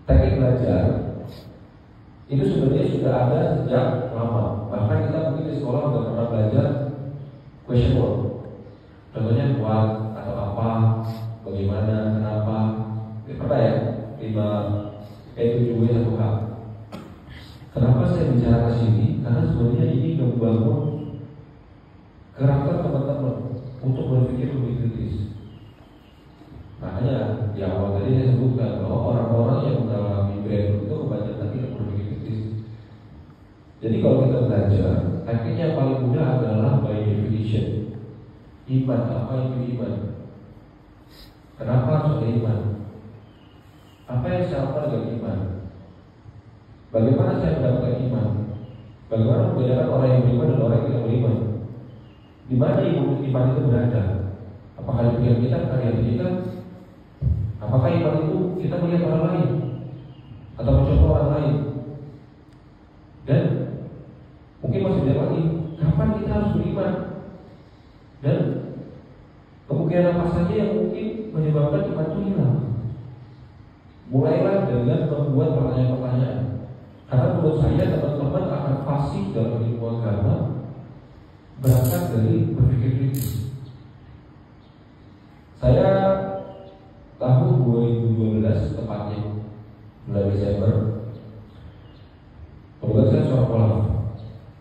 teknik belajar itu sebenarnya sudah ada sejak lama. Bahkan kita mungkin di sekolah sudah pernah belajar question word. Contohnya what atau apa, bagaimana, kenapa. Pernah ya? 7W 1H. Kenapa saya bicara ke sini? Karena sebenarnya ini membangun karakter teman-teman untuk berpikir lebih kritis. Makanya di awal tadi saya sebutkan bahwa orang-orang yang mengalami brain itu kebanyakan tidak berpikir kritis. Jadi kalau kita belajar, tekniknya yang paling mudah adalah by definition. Iman, apa itu iman? Kenapa harus ada iman? Apa yang saya lakukan dengan iman? Bagaimana saya mendapatkan iman? Bagaimana membedakan orang yang beriman dan orang yang tidak beriman? Di mana iman itu berada? Apakah di pikiran kita, di hati kita? Apakah iman itu kita melihat orang lain atau mencontoh orang lain? Dan mungkin masih ada lagi, kapan kita harus beriman? Dan kemungkinan apa saja yang mungkin menyebabkan iman itu hilang? Mulailah dengan membuat pertanyaan-pertanyaan. Karena menurut saya teman-teman akan fasih dalam ilmu agama berangkat dari berpikir kritis. Saya tahun 2012 tepatnya bulan Desember, kebetulan saya seorang kolaf.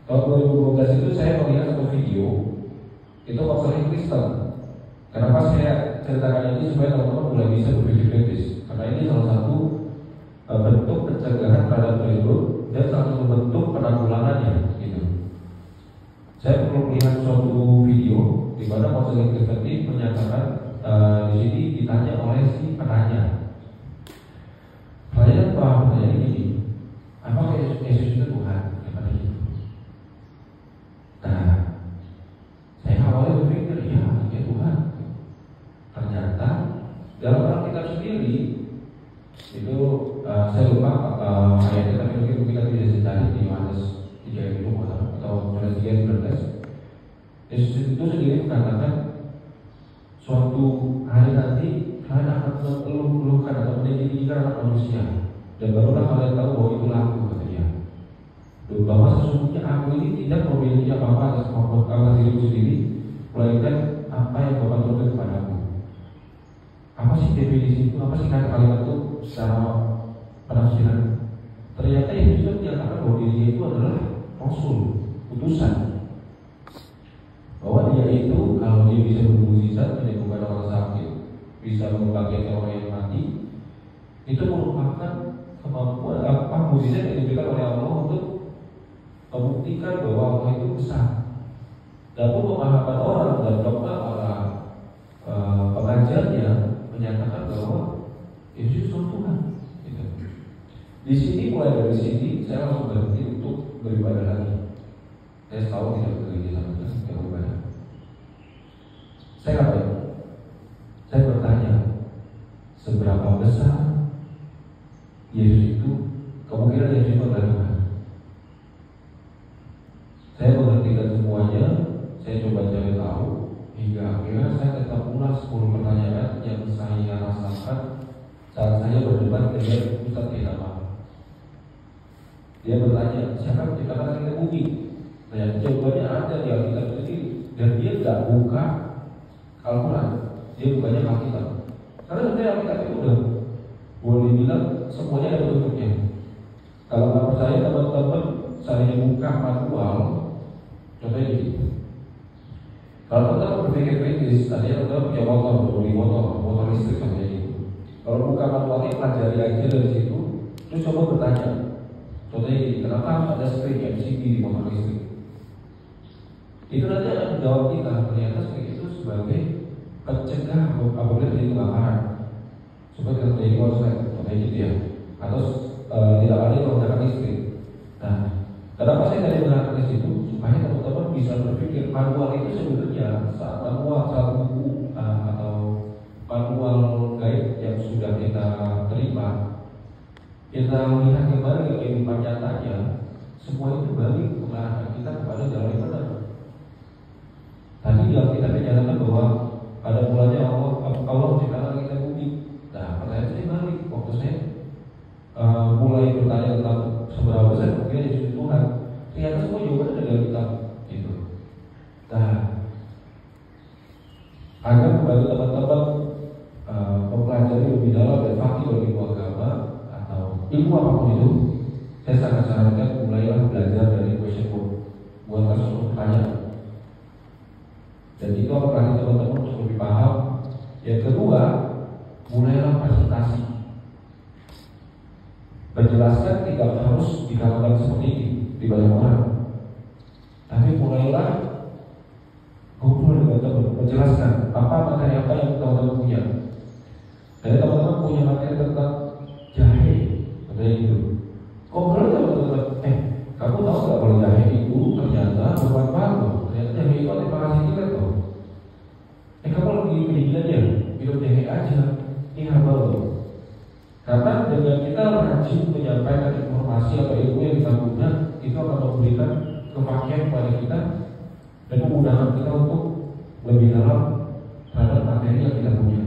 Tahun 2012 itu saya melihat satu video, itu konseling Kristen. Kenapa saya ceritakan ini supaya teman-teman mulai bisa berpikir kritis? Karena ini salah satu bentuk pencegahan terhadap perilaku dan salah satu bentuk penanggulangannya. Gitu. Saya perlu melihat suatu video di mana konseling Kristen ini menyatakan di sini ditanya oleh si penanya. Pertanyaan ini, apakah Yesus itu Tuhan? Nah, saya awalnya berpikir, ya Tuhan. Ternyata dalam Alkitab sendiri itu saya lupa ayatnya, tapi mungkin kita bisa cari di Yohanes 3 ayat 2 atau Yohanes 3:19. Yesus itu sendiri mengatakan suatu hari nanti kalian akan mengeluh-eluhkan atau meninggikan anak manusia, dan barulah kalian tahu bahwa itulah aku, kata dia. Bahwa sesungguhnya aku ini tidak memiliki apa-apa atas kemampuan atas diriku sendiri, melainkan apa yang Bapa turunkan kepadaku. Apa sih definisi itu? Apa sih kalimat itu secara penafsiran? Ternyata Yesus itu menyatakan bahwa dirinya itu adalah Rasul, utusan. Bahwa dia itu kalau dia bisa bermukjizat menyembuhkan orang sakit, bisa membangkitkan orang yang mati, itu merupakan kemampuan mukjizat yang diberikan oleh Allah untuk membuktikan bahwa Allah itu besar. Dan pemahaman orang dan dogma para pengajarnya menyatakan bahwa Yesus itu Tuhan. Gitu. Di sini, mulai dari sini saya langsung berhenti untuk beribadah lagi. Saya tahu tidak bekerja sama Tuhan, tidak beribadah. Saya ngapain? Saya bertanya, seberapa besar Yesus itu, kemungkinan Yesus itu adalah Tuhan. Saya menghentikan semuanya, saya coba cari tahu, hingga akhirnya saya tetap ulas 10 pertanyaan yang saya rasakan saat saya berdebat dengan Ustaz Ilham. Dia bertanya, siapa menciptakan langit dan bumi? Nah, jawabannya ada di Alkitab sendiri, dan dia tidak buka Al-Quran, dia bukanya Alkitab. Karena sebenarnya Alkitab itu udah boleh dibilang semuanya ada bentuknya. Kalau nggak percaya teman-teman, saya buka manual. Contohnya gini, kalau teman-teman berpikir kritis, tadinya teman-teman punya motor, beli motor listrik contohnya gitu. Kalau buka manualnya, pelajari aja dari situ, terus coba bertanya. Contohnya gini, kenapa harus ada spring MCB di motor listrik? Itu nanti akan menjawab kita, ternyata spring itu sebagai pencegah apabila terjadi kebakaran, supaya tidak terjadi konslet, contohnya gitu ya, atau tidak ada yang menggunakan listrik. Nah, kenapa saya tadi menggunakan listrik itu? Supaya teman-teman bisa berpikir manual itu sebenarnya saat buku atau manual guide yang sudah kita terima, kita lihat kembali ke kehidupan nyatanya, semua itu balik mengarahkan kita kepada jalan yang benar. Tadi kita menyatakan bahwa pada mulanya Allah menciptakan langit dan bumi. Nah, pertanyaan saya balik waktu saya ilmu apapun itu, saya sangat sarankan mulailah belajar dari question book, buat kasus pertanyaan. Dan itu akan kasih teman-teman untuk lebih paham. Yang kedua, mulailah presentasi. Menjelaskan tidak harus dikatakan seperti ini di banyak orang, tapi mulailah ngobrol dengan teman, menjelaskan apa materi apa yang teman-teman punya. Jadi teman-teman punya materi tentang jahe, katanya gitu. Ngobrol sama teman-teman, kamu tahu nggak kalau jahe itu ternyata bermanfaat loh. Ternyata jahe itu ada parasitnya loh. Kamu lagi kedinginan ya, minum jahe aja, ini herbal loh. Karena dengan kita rajin menyampaikan informasi atau ilmu yang kita punya, itu akan memberikan kepakian kepada kita dan memudahkan kita untuk lebih dalam terhadap materi yang kita punya.